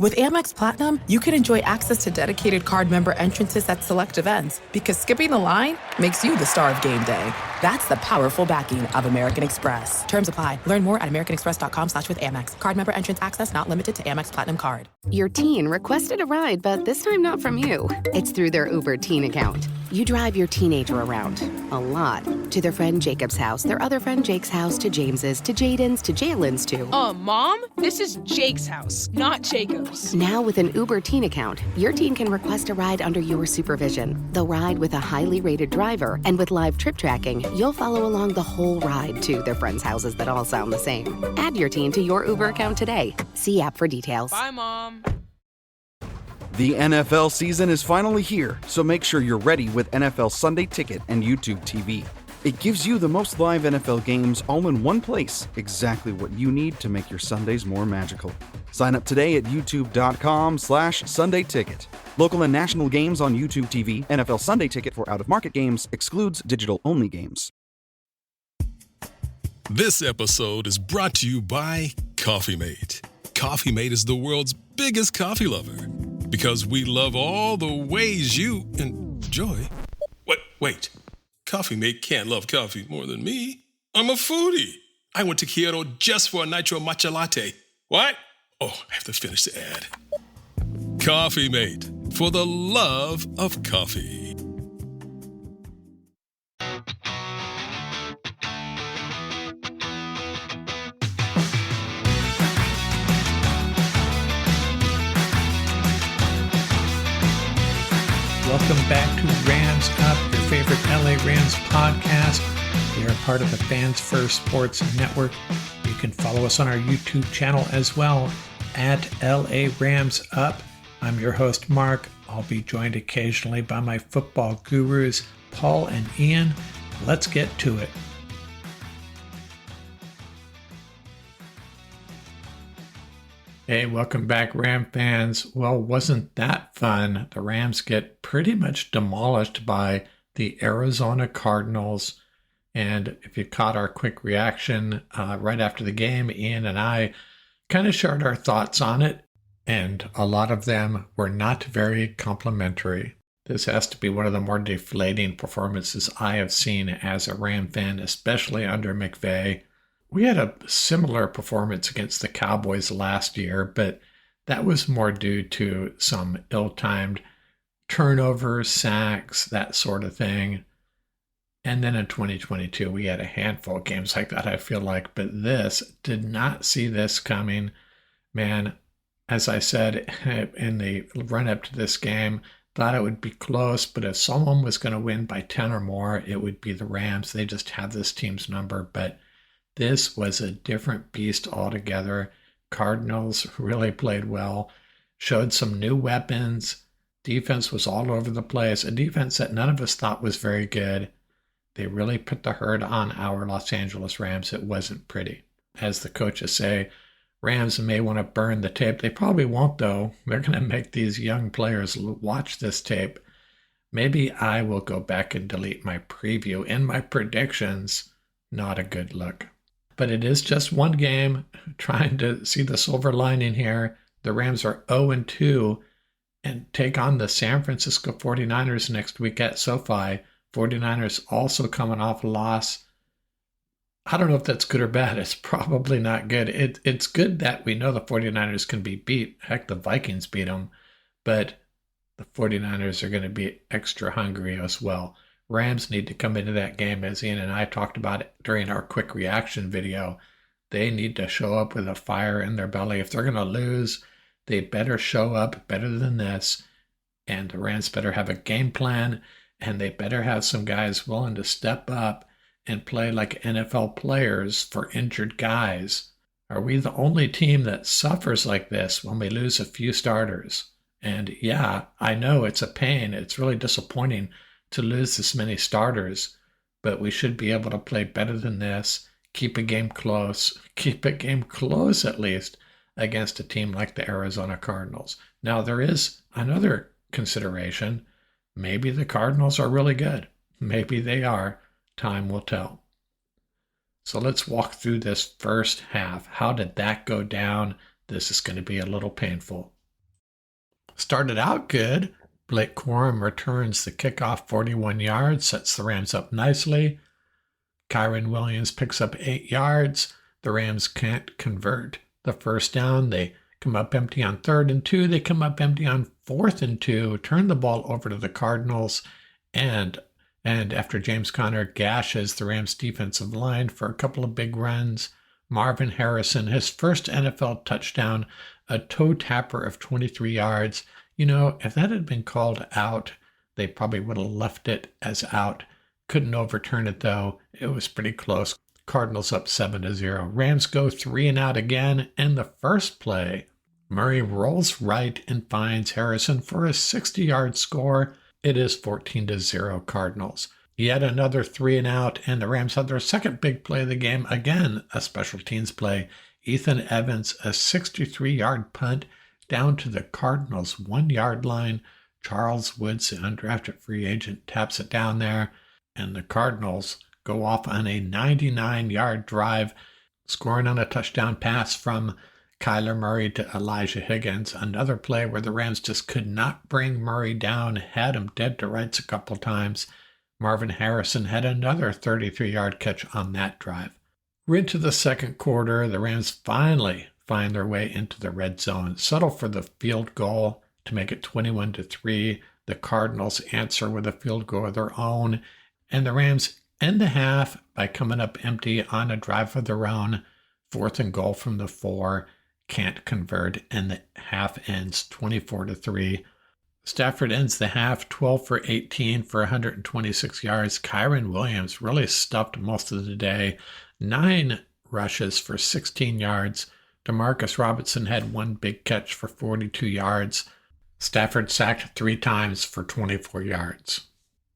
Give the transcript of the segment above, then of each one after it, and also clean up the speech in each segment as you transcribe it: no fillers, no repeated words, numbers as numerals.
With Amex Platinum, you can enjoy access to dedicated card member entrances at select events because skipping the line makes you the star of game day. That's the powerful backing of American Express. Terms apply. Learn more at americanexpress.com/withAmex. Card member entrance access not limited to Amex Platinum Card. Your teen requested a ride, but this time not from you. It's through their Uber teen account. You drive your teenager around, a lot, to their friend Jacob's house, their other friend Jake's house, to James's, to Jaden's, to Jalen's, to... Mom? This is Jake's house, not Jacob's. Now with an Uber teen account, your teen can request a ride under your supervision. They'll ride with a highly rated driver, and with live trip tracking, you'll follow along the whole ride to their friends' houses that all sound the same. Add your teen to your Uber account today. See app for details. Bye, Mom. The NFL season is finally here, so make sure you're ready with NFL Sunday Ticket and YouTube TV. It gives you the most live NFL games all in one place, exactly what you need to make your Sundays more magical. Sign up today at youtube.com/Sunday Ticket. Local and national games on YouTube TV. NFL Sunday Ticket for out-of-market games excludes digital-only games. This episode is brought to you by Coffee Mate. Coffee Mate is the world's biggest coffee lover because we love all the ways you enjoy. Wait. Coffee Mate can't love coffee more than me. I'm a foodie. I went to Kyoto just for a nitro matcha latte. What? Oh, I have to finish the ad. Coffee Mate, for the love of coffee. Welcome back to Rams Up, your favorite LA Rams podcast. We are part of the Fans First Sports Network. You can follow us on our YouTube channel as well, at LA Rams Up. I'm your host, Mark. I'll be joined occasionally by my football gurus, Paul and Ian. Let's get to it. Hey, welcome back, Ram fans. Well, wasn't that fun? The Rams get pretty much demolished by the Arizona Cardinals. And if you caught our quick reaction right after the game, Ian and I kind of shared our thoughts on it. And a lot of them were not very complimentary. This has to be one of the more deflating performances I have seen as a Ram fan, especially under McVay. We had a similar performance against the Cowboys last year, but that was more due to some ill-timed turnovers, sacks, that sort of thing. And then in 2022, we had a handful of games like that, I feel like. But this, did not see this coming. Man, as I said in the run-up to this game, thought it would be close, but if someone was going to win by 10 or more, it would be the Rams. They just have this team's number, but this was a different beast altogether. Cardinals really played well, showed some new weapons. Defense was all over the place, a defense that none of us thought was very good. They really put the hurt on our Los Angeles Rams. It wasn't pretty. As the coaches say, Rams may want to burn the tape. They probably won't, though. They're going to make these young players watch this tape. Maybe I will go back and delete my preview and my predictions. Not a good look. But it is just one game. Trying to see the silver lining here. The Rams are 0-2 and take on the San Francisco 49ers next week at SoFi. 49ers also coming off a loss. I don't know if that's good or bad. It's probably not good. It's good that we know the 49ers can be beat. Heck, the Vikings beat them. But the 49ers are going to be extra hungry as well. Rams need to come into that game, as Ian and I talked about it during our quick reaction video. They need to show up with a fire in their belly. If they're going to lose, they better show up better than this. And the Rams better have a game plan, and they better have some guys willing to step up and play like NFL players for injured guys. Are we the only team that suffers like this when we lose a few starters? And yeah, I know it's a pain. It's really disappointing to lose this many starters, but we should be able to play better than this, keep a game close at least against a team like the Arizona Cardinals. Now, there is another consideration. Maybe the Cardinals are really good. Maybe they are. Time will tell. So let's walk through this first half. How did that go down? This is going to be a little painful. started out good. Blake Corum returns the kickoff 41 yards, sets the Rams up nicely. Kyren Williams picks up 8 yards. The Rams can't convert the first down. They come up empty on 3rd and 2. They come up empty on 4th and 2. Turn the ball over to the Cardinals. And after James Conner gashes the Rams defensive line for a couple of big runs, Marvin Harrison, his first NFL touchdown, a toe tapper of 23 yards. You know, if that had been called out, they probably would have left it as out. Couldn't overturn it, though. It was pretty close. Cardinals up 7-0. Rams go 3 and out again. And the first play, Murray rolls right and finds Harrison for a 60-yard score. It is 14-0 Cardinals. Yet another 3 and out, and the Rams had their second big play of the game. Again, a special teams play. Ethan Evans, a 63-yard punt down to the Cardinals' 1-yard line. Charles Woods, the undrafted free agent, taps it down there, and the Cardinals go off on a 99-yard drive, scoring on a touchdown pass from Kyler Murray to Elijah Higgins. Another play where the Rams just could not bring Murray down, had him dead to rights a couple times. Marvin Harrison had another 33-yard catch on that drive. We're into the second quarter. The Rams finally find their way into the red zone, settle for the field goal to make it 21-3. The Cardinals answer with a field goal of their own, and the Rams end the half by coming up empty on a drive of their own. 4th and goal from the 4, can't convert, and the half ends 24-3. Stafford ends the half 12 for 18 for 126 yards. Kyren Williams really stuffed most of the day. 9 rushes for 16 yards. Demarcus Robinson had 1 big catch for 42 yards. Stafford sacked 3 times for 24 yards.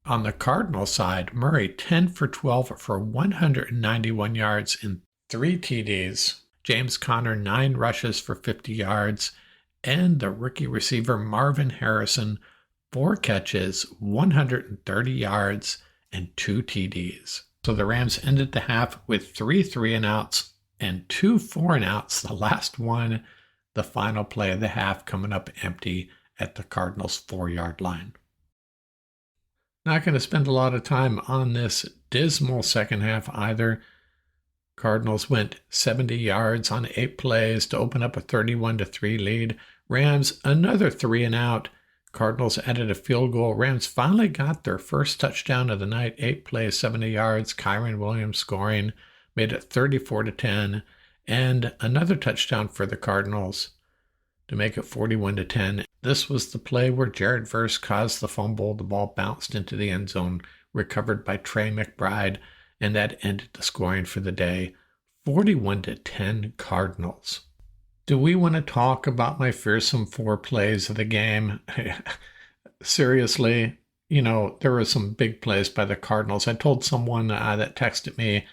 On the Cardinal side, Murray 10 for 12 for 191 yards and 3 TDs. James Conner 9 rushes for 50 yards. And the rookie receiver Marvin Harrison 4 catches, 130 yards, and 2 TDs. So the Rams ended the half with 3 3-and-outs and 2 4-and-outs. The last one, the final play of the half, coming up empty at the Cardinals' 4-yard line. Not going to spend a lot of time on this dismal second half either. Cardinals went 70 yards on 8 plays to open up a 31-3 lead. Rams another 3-and-out. Cardinals added a field goal. Rams finally got their first touchdown of the night. 8 plays, 70 yards. Kyren Williams scoring, made it 34-10, and another touchdown for the Cardinals to make it 41-10. This was the play where Jared Verse caused the fumble. The ball bounced into the end zone, recovered by Trey McBride, and that ended the scoring for the day. 41-10 Cardinals. Do we want to talk about my fearsome 4 plays of the game? Seriously, you know, there were some big plays by the Cardinals. I told someone that texted me,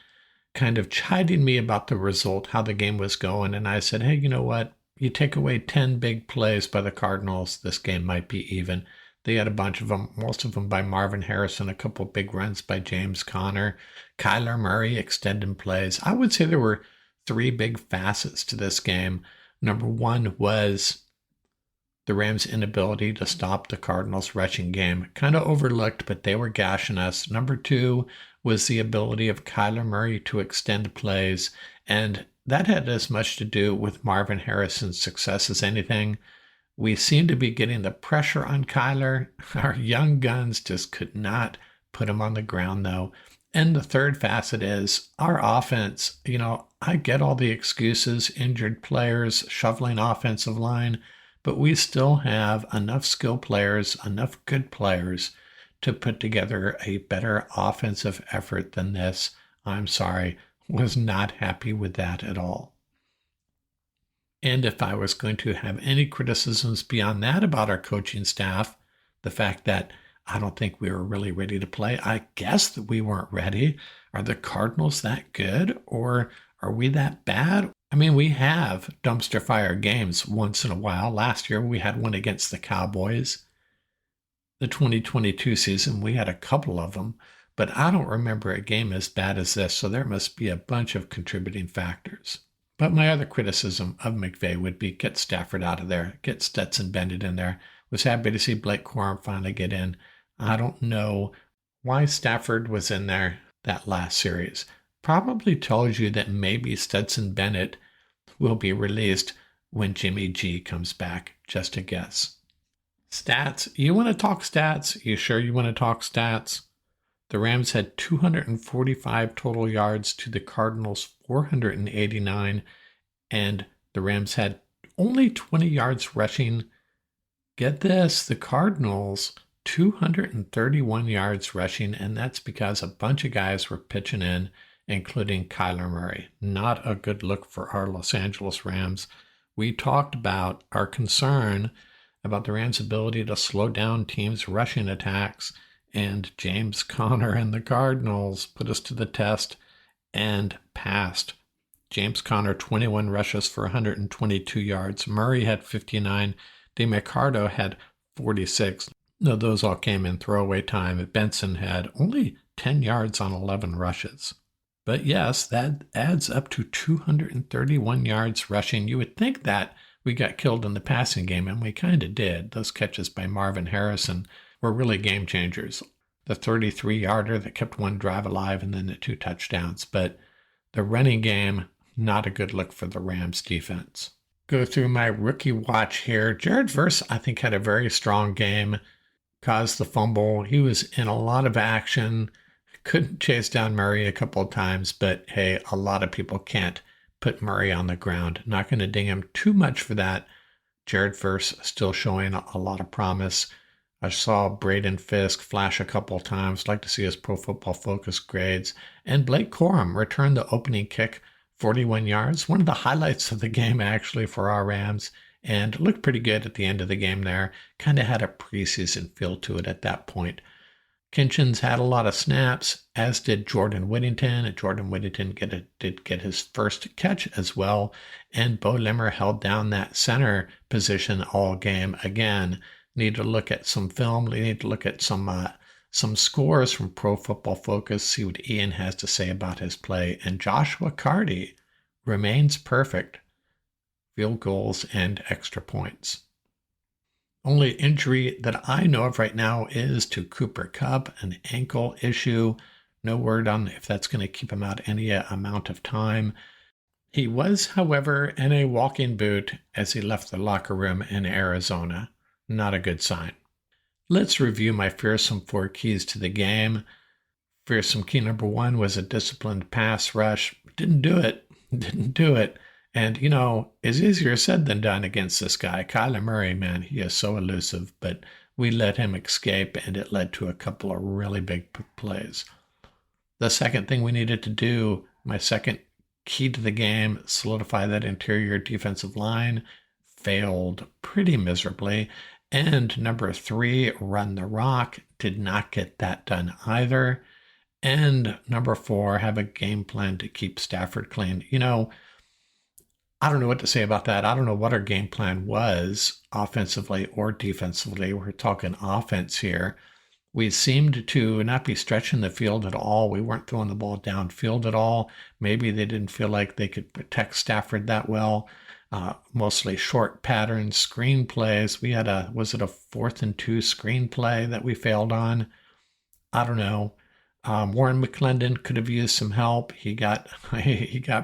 kind of chiding me about the result, how the game was going, and I said, hey, you know what? You take away 10 big plays by the Cardinals, this game might be even. They had a bunch of them, most of them by Marvin Harrison, a couple big runs by James Conner, Kyler Murray extending plays. I would say there were 3 big facets to this game. Number 1 was the Rams' inability to stop the Cardinals' rushing game. Kind of overlooked, but they were gashing us. Number 2 was the ability of Kyler Murray to extend plays, and that had as much to do with Marvin Harrison's success as anything. We seem to be getting the pressure on Kyler. Our young guns just could not put him on the ground, though. And the third facet is our offense. You know, I get all the excuses, injured players, shoveling offensive line, but we still have enough skill players, enough good players to put together a better offensive effort than this. I'm sorry, was not happy with that at all. And if I was going to have any criticisms beyond that about our coaching staff, the fact that I don't think we were really ready to play. I guess that we weren't ready. Are the Cardinals that good, or are we that bad? I mean, we have dumpster fire games once in a while. Last year, we had one against the Cowboys. The 2022 season, we had a couple of them, but I don't remember a game as bad as this, so there must be a bunch of contributing factors. But my other criticism of McVay would be get Stafford out of there, get Stetson Bennett in there. Was happy to see Blake Corum finally get in. I don't know why Stafford was in there that last series. Probably tells you that maybe Stetson Bennett will be released when Jimmy G comes back. Just a guess. Stats. You want to talk stats? You sure you want to talk stats? The Rams had 245 total yards to the Cardinals 489, and the Rams had only 20 yards rushing. Get this, the Cardinals 231 yards rushing, and that's because a bunch of guys were pitching in, including Kyler Murray. Not a good look for our Los Angeles Rams. We talked about our concern about the Rams' ability to slow down teams' rushing attacks, and James Conner and the Cardinals put us to the test and passed. James Conner, 21 rushes for 122 yards. Murray had 59. DeMarcado had 46. No, those all came in throwaway time. Benson had only 10 yards on 11 rushes. But yes, that adds up to 231 yards rushing. You would think that we got killed in the passing game, and we kind of did. Those catches by Marvin Harrison were really game changers. The 33-yarder that kept one drive alive, and then the 2 touchdowns. But the running game, not a good look for the Rams defense. Go through my rookie watch here. Jared Verse, I think, had a very strong game. Caused the fumble. He was in a lot of action. Couldn't chase down Murray a couple of times, but hey, a lot of people can't put Murray on the ground. Not going to ding him too much for that. Jared Verse still showing a lot of promise. I saw Braden Fisk flash a couple of times. Like to see his Pro Football Focus grades. And Blake Corum returned the opening kick, 41 yards. One of the highlights of the game, actually, for our Rams. And looked pretty good at the end of the game there. Kind of had a preseason feel to it at that point. Kinchins had a lot of snaps, as did Jordan Whittington. And Jordan Whittington did get his first catch as well. And Bo Limmer held down that center position all game again. Need to look at some film. We need to look at some scores from Pro Football Focus, see what Ian has to say about his play. And Joshua Carty remains perfect. Field goals and extra points. Only injury that I know of right now is to Cooper Kupp, an ankle issue. No word on if that's going to keep him out any amount of time. He was, however, in a walking boot as he left the locker room in Arizona. Not a good sign. Let's review my fearsome 4 keys to the game. Fearsome key number 1 was a disciplined pass rush. Didn't do it. And, you know, it's easier said than done against this guy. Kyler Murray, man, he is so elusive, but we let him escape, and it led to a couple of really big plays. The second thing we needed to do, my second key to the game, solidify that interior defensive line, failed pretty miserably. And number 3, run the rock, did not get that done either. And number 4, have a game plan to keep Stafford clean. You know, I don't know what to say about that. I don't know what our game plan was offensively or defensively. We're talking offense here. We seemed to not be stretching the field at all. We weren't throwing the ball downfield at all. Maybe they didn't feel like they could protect Stafford that well. Mostly short patterns, screen plays. We had was it a 4th and 2 screen play that we failed on? I don't know. Warren McClendon could have used some help. He got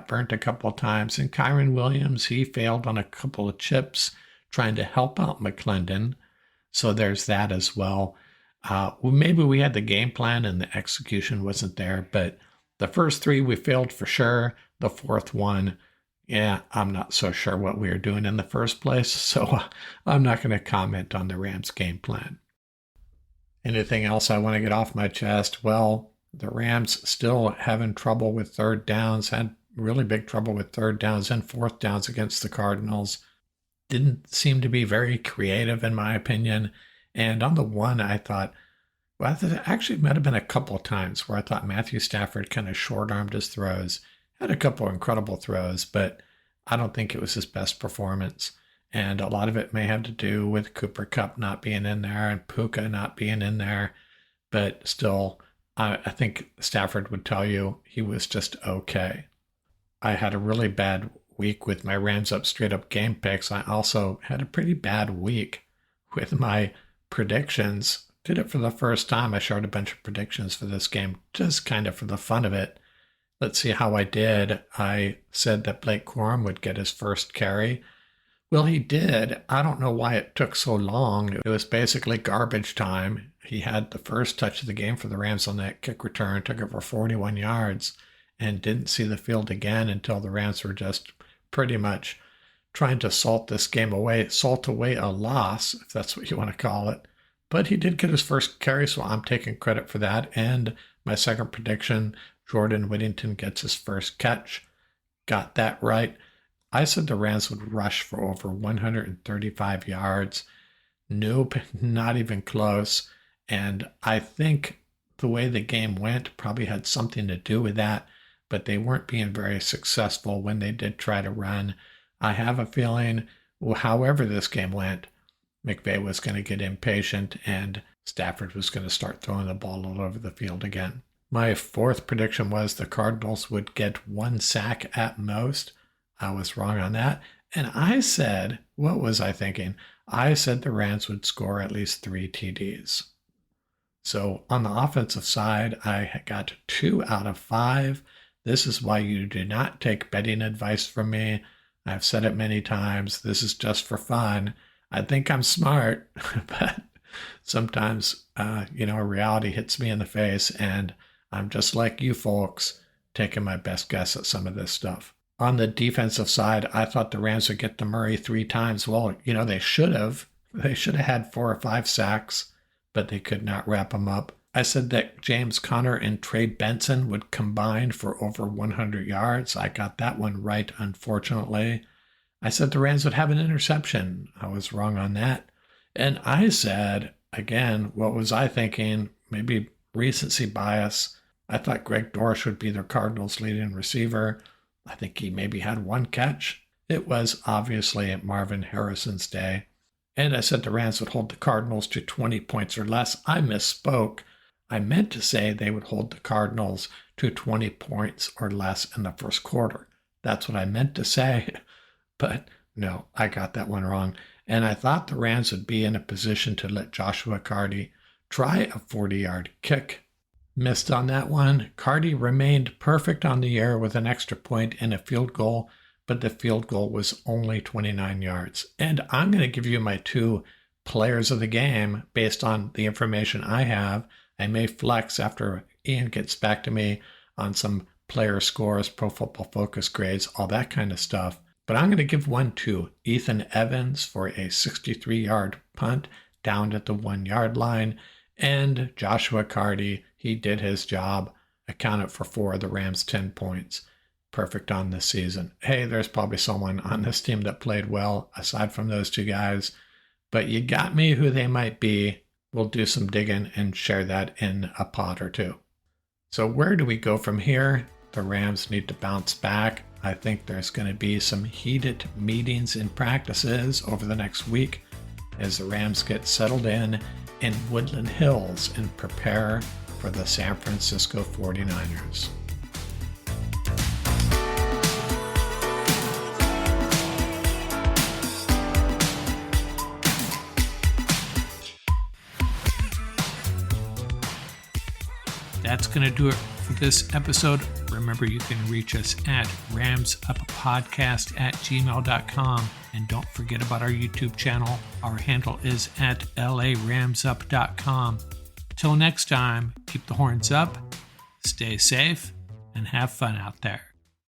burnt a couple of times. And Kyron Williams, he failed on a couple of chips trying to help out McClendon. So there's that as well. Maybe we had the game plan and the execution wasn't there. But the first 3 we failed for sure. The 4th one, yeah, I'm not so sure what we were doing in the first place. So I'm not going to comment on the Rams game plan. Anything else I want to get off my chest? Well, the Rams still having trouble with 3rd downs, had really big trouble with 3rd downs and 4th downs against the Cardinals. Didn't seem to be very creative in my opinion. And on the one, I thought, well, it actually might have been a couple of times where I thought Matthew Stafford kind of short-armed his throws. Had a couple of incredible throws, but I don't think it was his best performance. And a lot of it may have to do with Cooper Kupp not being in there and Puka not being in there. But still, I think Stafford would tell you he was just okay. I had a really bad week with my Rams Up Straight Up game picks. I also had a pretty bad week with my predictions. Did it for the first time. I shared a bunch of predictions for this game, just kind of for the fun of it. Let's see how I did. I said that Blake Corum would get his first carry. Well, he did. I don't know why it took so long. It was basically garbage time. He had the first touch of the game for the Rams on that kick return, took it for 41 yards, and didn't see the field again until the Rams were just pretty much trying to salt away a loss, if that's what you want to call it. But he did get his first carry, so I'm taking credit for that. And my second prediction, Jordan Whittington gets his first catch. Got that right. I said the Rams would rush for over 135 yards. Nope, not even close. And I think the way the game went probably had something to do with that, but they weren't being very successful when they did try to run. I have a feeling, however this game went, McVay was going to get impatient and Stafford was going to start throwing the ball all over the field again. My fourth prediction was the Cardinals would get 1 sack at most. I was wrong on that. And I said, what was I thinking? I said the Rams would score at least 3 TDs. So on the offensive side, I got 2 out of 5. This is why you do not take betting advice from me. I've said it many times. This is just for fun. I think I'm smart, but sometimes, reality hits me in the face, and I'm just like you folks, taking my best guess at some of this stuff. On the defensive side, I thought the Rams would get to Murray 3 times. Well, they should have. They should have had 4 or 5 sacks, but they could not wrap them up. I said that James Conner and Trey Benson would combine for over 100 yards. I got that one right, unfortunately. I said the Rams would have an interception. I was wrong on that. And I said, again, what was I thinking? Maybe recency bias. I thought Greg Dortch would be their Cardinals' leading receiver. I think he maybe had 1 catch. It was obviously Marvin Harrison's day. And I said the Rams would hold the Cardinals to 20 points or less. I misspoke. I meant to say they would hold the Cardinals to 20 points or less in the first quarter. That's what I meant to say. But no, I got that one wrong. And I thought the Rams would be in a position to let Joshua Cardi try a 40-yard kick. Missed on that one. Cardi remained perfect on the air with an extra point and a field goal, but the field goal was only 29 yards. And I'm going to give you my 2 players of the game based on the information I have. I may flex after Ian gets back to me on some player scores, Pro Football Focus grades, all that kind of stuff. But I'm going to give one to Ethan Evans for a 63-yard punt down at the 1-yard line. And Joshua Cardi, he did his job, accounted for 4 of the Rams' 10 points. Perfect on this season. Hey, there's probably someone on this team that played well aside from those 2 guys. But you got me who they might be. We'll do some digging and share that in a pod or 2. So where do we go from here? The Rams need to bounce back. I think there's going to be some heated meetings and practices over the next week as the Rams get settled in Woodland Hills and prepare for the San Francisco 49ers. That's going to do it for this episode. Remember, you can reach us at ramsuppodcast@gmail.com. And don't forget about our YouTube channel. Our handle is at laramsup.com. Till next time, keep the horns up, stay safe, and have fun out there.